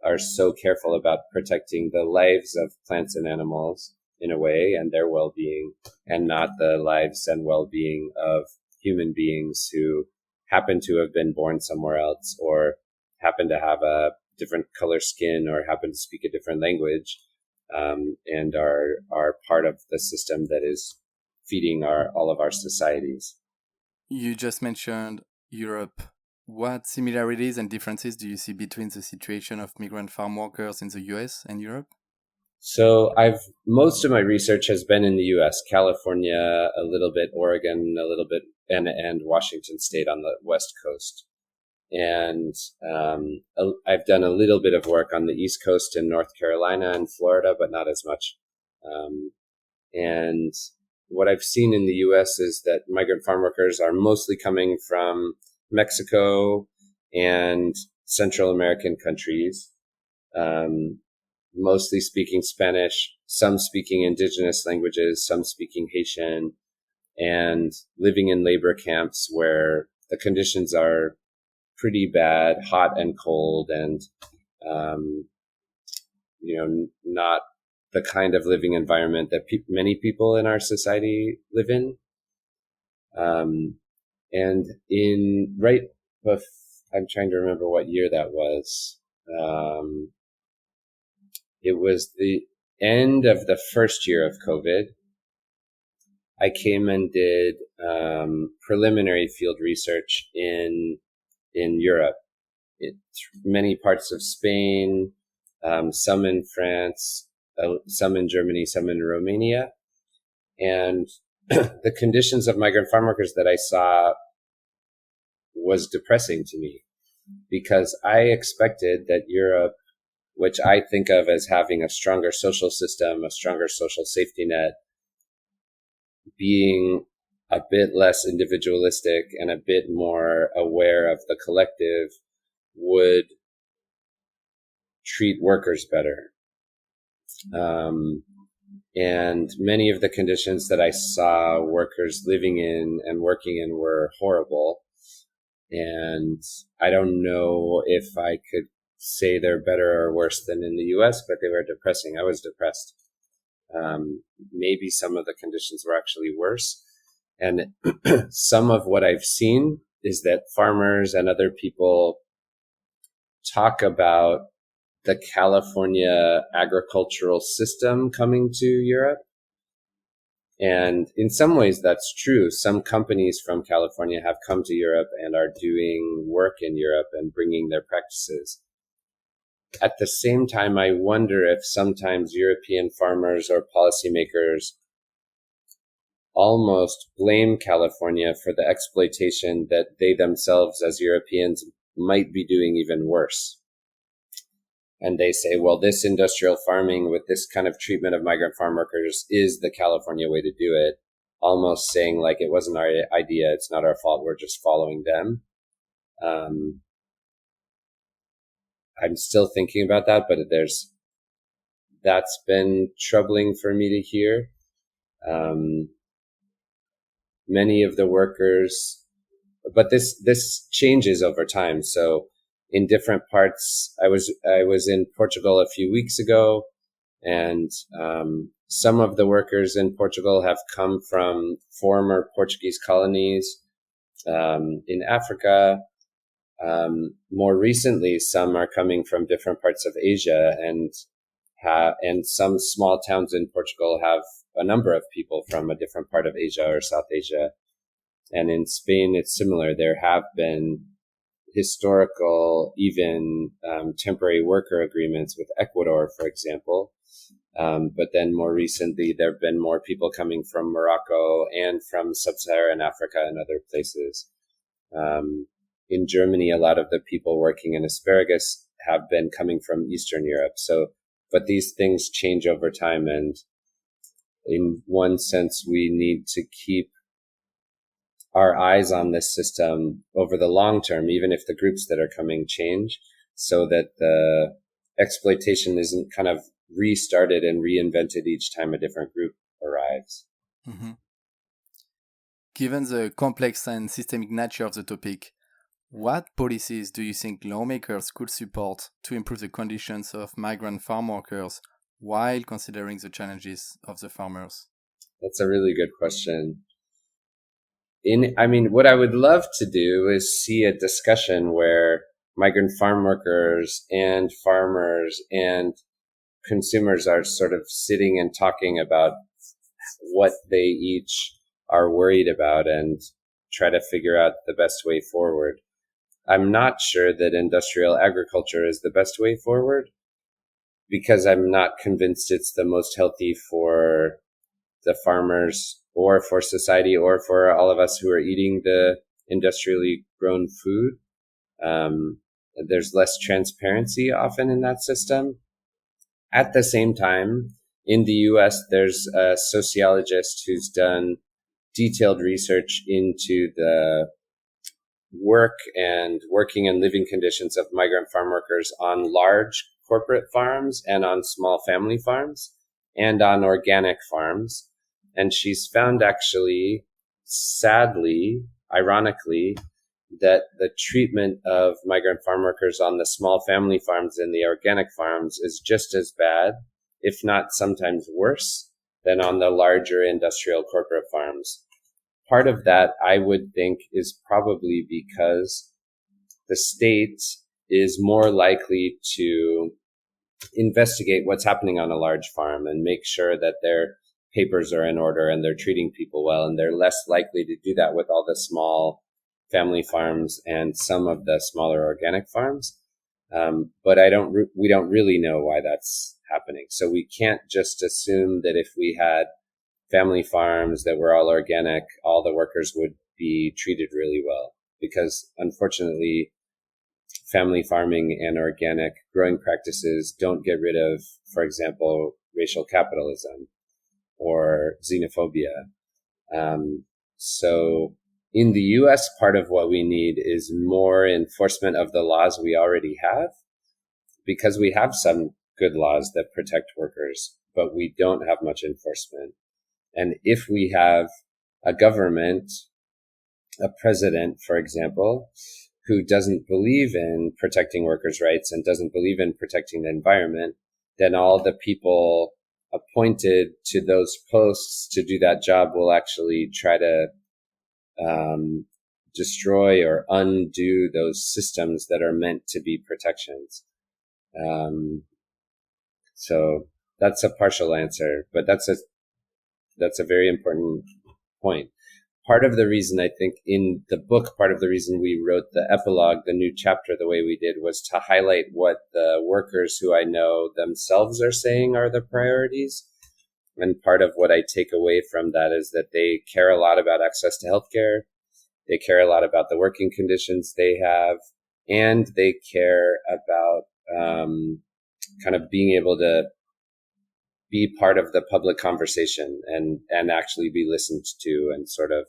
are so careful about protecting the lives of plants and animals in a way and their well-being, and not the lives and well-being of human beings who happen to have been born somewhere else or happen to have a different color skin or happen to speak a different language, and are part of the system that is feeding all of our societies. You just mentioned Europe. What similarities and differences do you see between the situation of migrant farm workers in the US and Europe? So most of my research has been in the US, California, a little bit, Oregon, a little bit, and Washington State on the West Coast. And I've done a little bit of work on the East Coast in North Carolina and Florida, but not as much. And what I've seen in the U.S. is that migrant farm workers are mostly coming from Mexico and Central American countries, mostly speaking Spanish, some speaking indigenous languages, some speaking Haitian, and living in labor camps where the conditions are pretty bad, hot and cold, and not the kind of living environment that many people in our society live in. And I'm trying to remember what year that was. It was the end of the first year of COVID. I came and did preliminary field research in Europe, many parts of Spain, some in France, some in Germany, some in Romania. And the conditions of migrant farm workers that I saw was depressing to me, because I expected that Europe, which I think of as having a stronger social system, a stronger social safety net, being a bit less individualistic and a bit more aware of the collective, would treat workers better. And many of the conditions that I saw workers living in and working in were horrible. And I don't know if I could say they're better or worse than in the US, but they were depressing. I was depressed. Maybe some of the conditions were actually worse. And some of what I've seen is that farmers and other people talk about the California agricultural system coming to Europe. And in some ways, that's true. Some companies from California have come to Europe and are doing work in Europe and bringing their practices. At the same time, I wonder if sometimes European farmers or policymakers almost blame California for the exploitation that they themselves as Europeans might be doing even worse. And they say, well, this industrial farming with this kind of treatment of migrant farm workers is the California way to do it, almost saying like it wasn't our idea, it's not our fault, we're just following them. I'm still thinking about that, but that's been troubling for me to hear. Many of the workers, but this changes over time. So in different parts, I was in Portugal a few weeks ago, and some of the workers in Portugal have come from former Portuguese colonies in Africa. More recently, some are coming from different parts of Asia, and some small towns in Portugal have a number of people from a different part of Asia or South Asia. And in Spain, it's similar. There have been historical, even temporary worker agreements with Ecuador, for example. But then more recently, there have been more people coming from Morocco and from sub-Saharan Africa and other places. In Germany, a lot of the people working in asparagus have been coming from Eastern Europe. But these things change over time. And in one sense, we need to keep our eyes on this system over the long term, even if the groups that are coming change, so that the exploitation isn't kind of restarted and reinvented each time a different group arrives. Mm-hmm. Given the complex and systemic nature of the topic, what policies do you think lawmakers could support to improve the conditions of migrant farm workers while considering the challenges of the farmers? That's a really good question. What I would love to do is see a discussion where migrant farm workers and farmers and consumers are sort of sitting and talking about what they each are worried about and try to figure out the best way forward. I'm not sure that industrial agriculture is the best way forward, because I'm not convinced it's the most healthy for the farmers or for society or for all of us who are eating the industrially grown food. There's less transparency often in that system. At the same time, in the US, there's a sociologist who's done detailed research into the work and working and living conditions of migrant farm workers on large corporate farms and on small family farms and on organic farms. And she's found, actually, sadly, ironically, that the treatment of migrant farm workers on the small family farms and the organic farms is just as bad, if not sometimes worse, than on the larger industrial corporate farms. Part of that, I would think, is probably because the state is more likely to investigate what's happening on a large farm and make sure that they're papers are in order and they're treating people well, and they're less likely to do that with all the small family farms and some of the smaller organic farms. But we don't really know why that's happening. So we can't just assume that if we had family farms that were all organic, all the workers would be treated really well, because unfortunately, family farming and organic growing practices don't get rid of, for example, racial capitalism or xenophobia. So in the US, part of what we need is more enforcement of the laws we already have, because we have some good laws that protect workers, but we don't have much enforcement. And if we have a government, a president, for example, who doesn't believe in protecting workers' rights and doesn't believe in protecting the environment, then all the people appointed to those posts to do that job will actually try to destroy or undo those systems that are meant to be protections. So that's a partial answer, but that's a very important point. Part of the reason, I think, in the book, part of the reason we wrote the epilogue, the new chapter, the way we did, was to highlight what the workers who I know themselves are saying are the priorities. And part of what I take away from that is that they care a lot about access to healthcare. They care a lot about the working conditions they have, and they care about kind of being able to be part of the public conversation and actually be listened to and sort of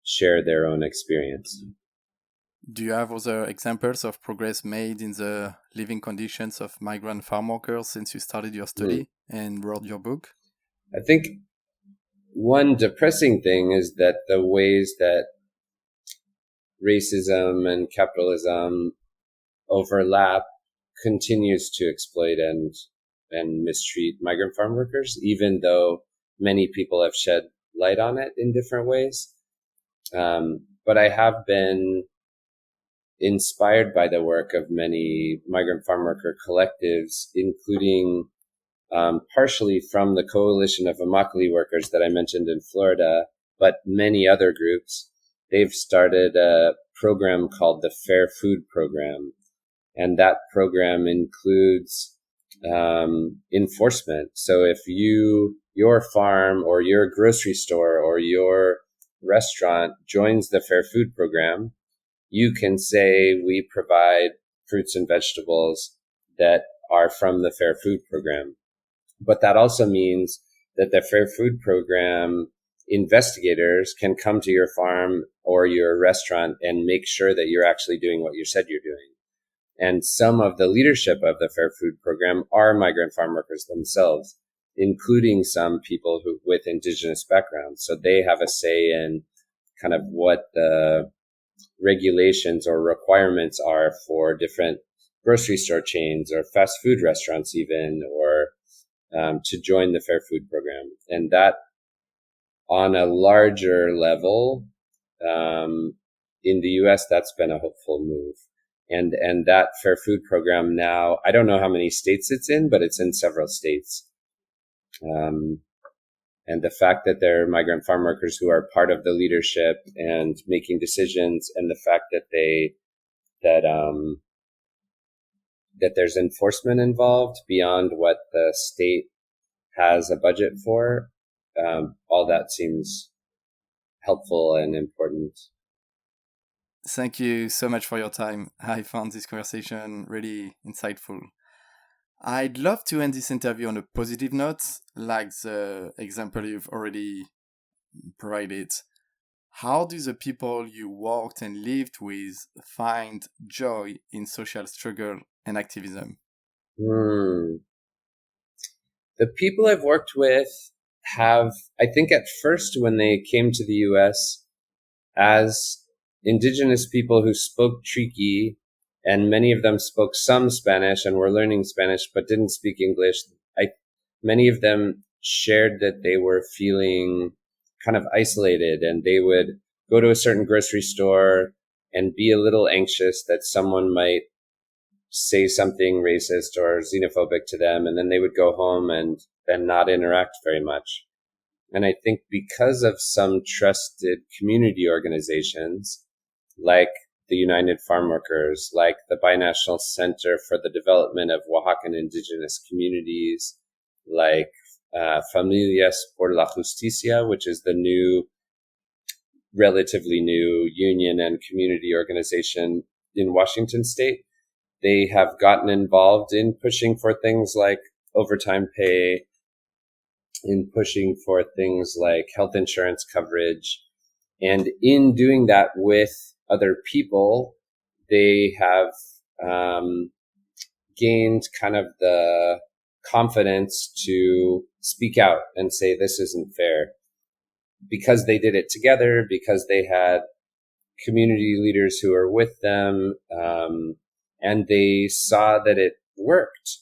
share their own experience. Do you have other examples of progress made in the living conditions of migrant farm workers since you started your study and wrote your book? I think one depressing thing is that the ways that racism and capitalism overlap continues to exploit and mistreat migrant farm workers, even though many people have shed light on it in different ways. But I have been inspired by the work of many migrant farm worker collectives, including partially from the coalition of Immokalee workers that I mentioned in Florida, but many other groups. They've started a program called the Fair Food Program, and that program includes enforcement. So if your farm or your grocery store or your restaurant joins the Fair Food Program, you can say we provide fruits and vegetables that are from the Fair Food Program. But that also means that the Fair Food Program investigators can come to your farm or your restaurant and make sure that you're actually doing what you said you're doing. And some of the leadership of the Fair Food Program are migrant farm workers themselves, including some people with indigenous backgrounds. So they have a say in kind of what the regulations or requirements are for different grocery store chains or fast food restaurants even, or to join the Fair Food Program. And that on a larger level, in the US, that's been a hopeful move. And that Fair Food Program now, I don't know how many states it's in, but it's in several states. And the fact that there are migrant farm workers who are part of the leadership and making decisions, and the fact that that there's enforcement involved beyond what the state has a budget for, all that seems helpful and important. Thank you so much for your time. I found this conversation really insightful. I'd love to end this interview on a positive note, like the example you've already provided. How do the people you worked and lived with find joy in social struggle and activism? The people I've worked with have, I think at first when they came to the US as indigenous people who spoke Triqui, and many of them spoke some Spanish and were learning Spanish but didn't speak English, many of them shared that they were feeling kind of isolated, and they would go to a certain grocery store and be a little anxious that someone might say something racist or xenophobic to them, and then they would go home and and not interact very much. And I think because of some trusted community organizations like the United Farm Workers, like the Binational Center for the Development of Oaxacan Indigenous Communities, like Familias por la Justicia, which is the relatively new union and community organization in Washington state, they have gotten involved in pushing for things like overtime pay, in pushing for things like health insurance coverage. And in doing that with other people, they have gained kind of the confidence to speak out and say, this isn't fair. Because they did it together, because they had community leaders who were with them, and they saw that it worked.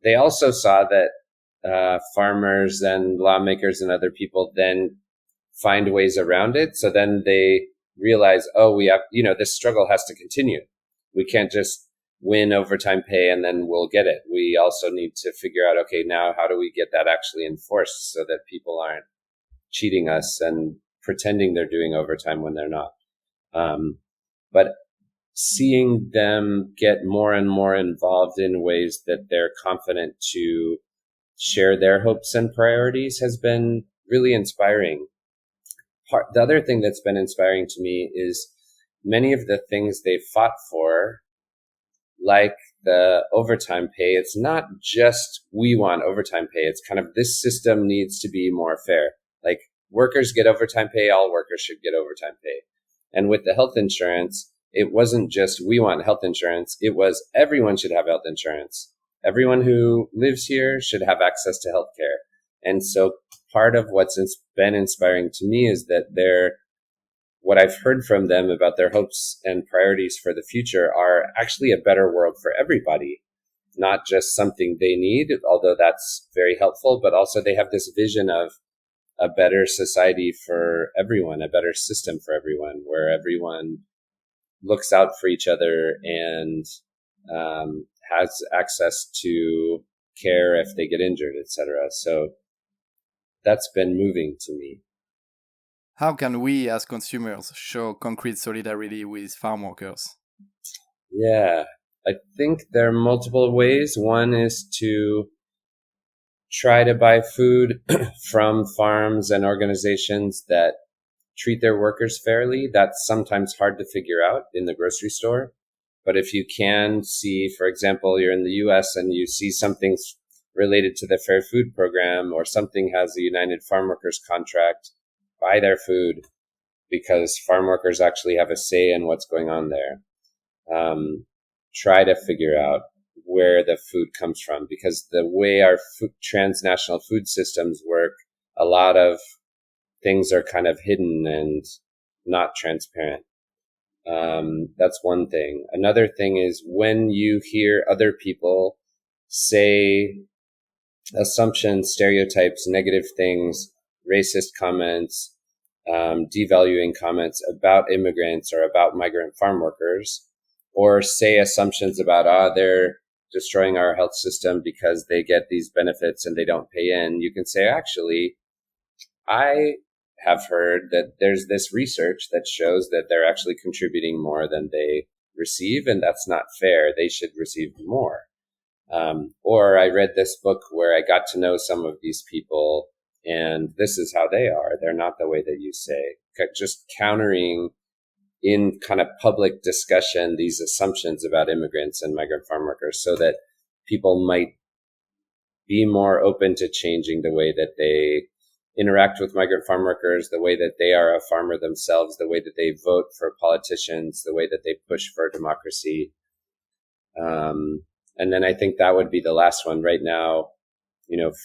They also saw that farmers and lawmakers and other people then find ways around it. So then they realize, oh, we have, this struggle has to continue. We can't just win overtime pay and then we'll get it. We also need to figure out, okay, now how do we get that actually enforced so that people aren't cheating us and pretending they're doing overtime when they're not. But seeing them get more and more involved in ways that they're confident to share their hopes and priorities has been really inspiring. The other thing that's been inspiring to me is many of the things they fought for, like the overtime pay. It's not just we want overtime pay. It's kind of this system needs to be more fair. Like workers get overtime pay, all workers should get overtime pay. And with the health insurance, it wasn't just we want health insurance. It was everyone should have health insurance. Everyone who lives here should have access to healthcare. And so part of what's been inspiring to me is that what I've heard from them about their hopes and priorities for the future are actually a better world for everybody, not just something they need, although that's very helpful, but also they have this vision of a better society for everyone, a better system for everyone, where everyone looks out for each other and has access to care if they get injured, etc. So that's been moving to me. How can we as consumers show concrete solidarity with farm workers? Yeah, I think there are multiple ways. One is to try to buy food from farms and organizations that treat their workers fairly. That's sometimes hard to figure out in the grocery store. But if you can see, for example, you're in the US and you see something related to the Fair Food Program or something has a United Farm Workers contract, buy their food because farm workers actually have a say in what's going on there. Try to figure out where the food comes from, because the way our transnational food systems work, a lot of things are kind of hidden and not transparent. That's one thing. Another thing is when you hear other people say assumptions, stereotypes, negative things, racist comments, devaluing comments about immigrants or about migrant farm workers, or say assumptions about, they're destroying our health system because they get these benefits and they don't pay in, you can say, actually, I have heard that there's this research that shows that they're actually contributing more than they receive, and that's not fair. They should receive more. Or I read this book where I got to know some of these people, and this is how they are. They're not the way that you say. Just countering in kind of public discussion these assumptions about immigrants and migrant farm workers so that people might be more open to changing the way that they interact with migrant farm workers, the way that they are a farmer themselves, the way that they vote for politicians, the way that they push for democracy. And then I think that would be the last one. Right now,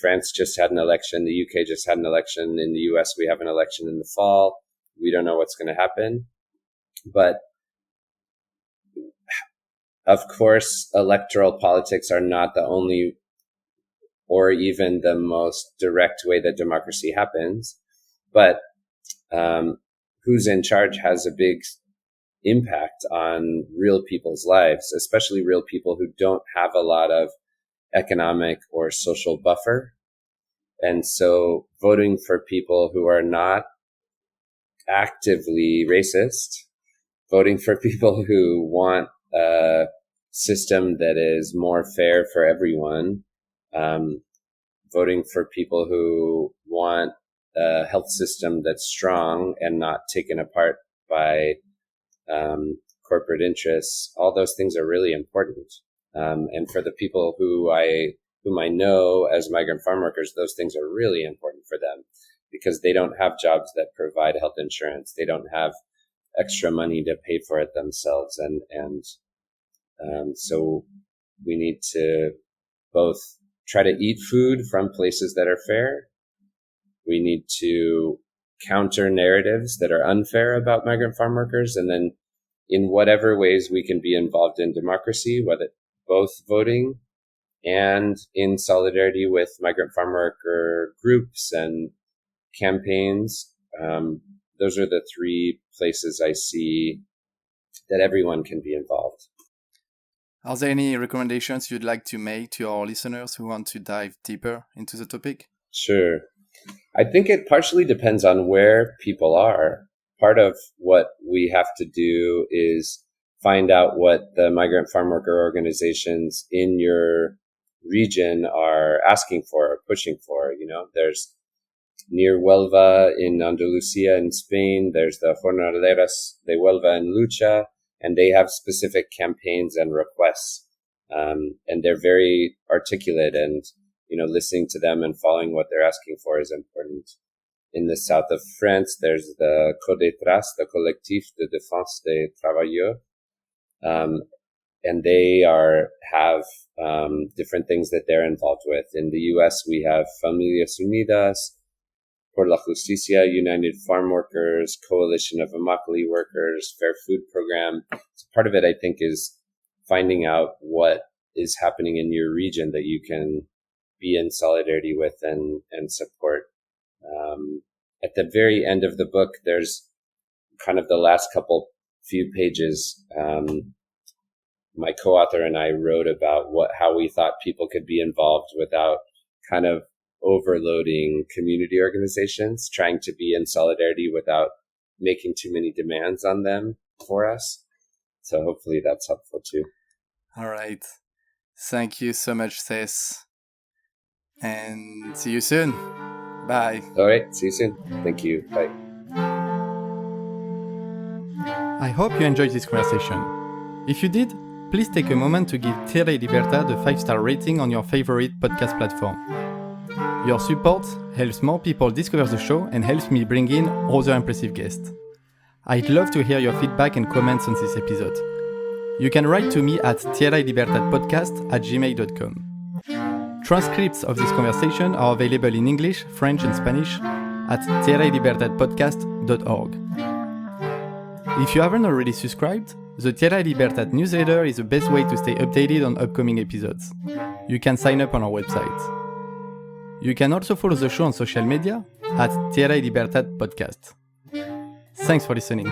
France just had an election. The UK just had an election. In the US, we have an election in the fall. We don't know what's going to happen. But of course, electoral politics are not the only or even the most direct way that democracy happens. But who's in charge has a big impact on real people's lives, especially real people who don't have a lot of economic or social buffer. And so voting for people who are not actively racist, voting for people who want a system that is more fair for everyone, voting for people who want a health system that's strong and not taken apart by corporate interests, all those things are really important. And for the people whom I know as migrant farm workers, those things are really important for them because they don't have jobs that provide health insurance. They don't have extra money to pay for it themselves. And so we need to both try to eat food from places that are fair. We need to counter narratives that are unfair about migrant farm workers. And then in whatever ways we can be involved in democracy, whether both voting and in solidarity with migrant farm worker groups and campaigns, those are the three places I see that everyone can be involved. Are there any recommendations you'd like to make to our listeners who want to dive deeper into the topic? Sure. I think it partially depends on where people are. Part of what we have to do is find out what the migrant farm worker organizations in your region are asking for or pushing for. You know, there's near Huelva in Andalusia in Spain, there's the Jornaleras de Huelva in Lucha, and they have specific campaigns and requests. And they're very articulate, and, you know, listening to them and following what they're asking for is important. In the south of France, there's the CODETRAS, the Collectif de Défense des Travailleurs. And they have different things that they're involved with. In the US, we have Familias Unidas, Por la Justicia, United Farm Workers, Coalition of Immokalee Workers, Fair Food Program. So part of it, I think, is finding out what is happening in your region that you can be in solidarity with and support. At the very end of the book, there's kind of the last few pages. My co-author and I wrote about how we thought people could be involved without kind of overloading community organizations, trying to be in solidarity without making too many demands on them for us. So hopefully that's helpful too. All right. Thank you so much, Seth. And see you soon. Bye. All right. See you soon. Thank you. Bye. I hope you enjoyed this conversation. If you did, please take a moment to give Tierra y Libertad a 5-star rating on your favorite podcast platform. Your support helps more people discover the show and helps me bring in other impressive guests. I'd love to hear your feedback and comments on this episode. You can write to me at tierraylibertadpodcast@gmail.com. Transcripts of this conversation are available in English, French, and Spanish at tierraylibertadpodcast.org. If you haven't already subscribed, the Tierra y Libertad newsletter is the best way to stay updated on upcoming episodes. You can sign up on our website. You can also follow the show on social media at Tierra y Libertad Podcast. Thanks for listening.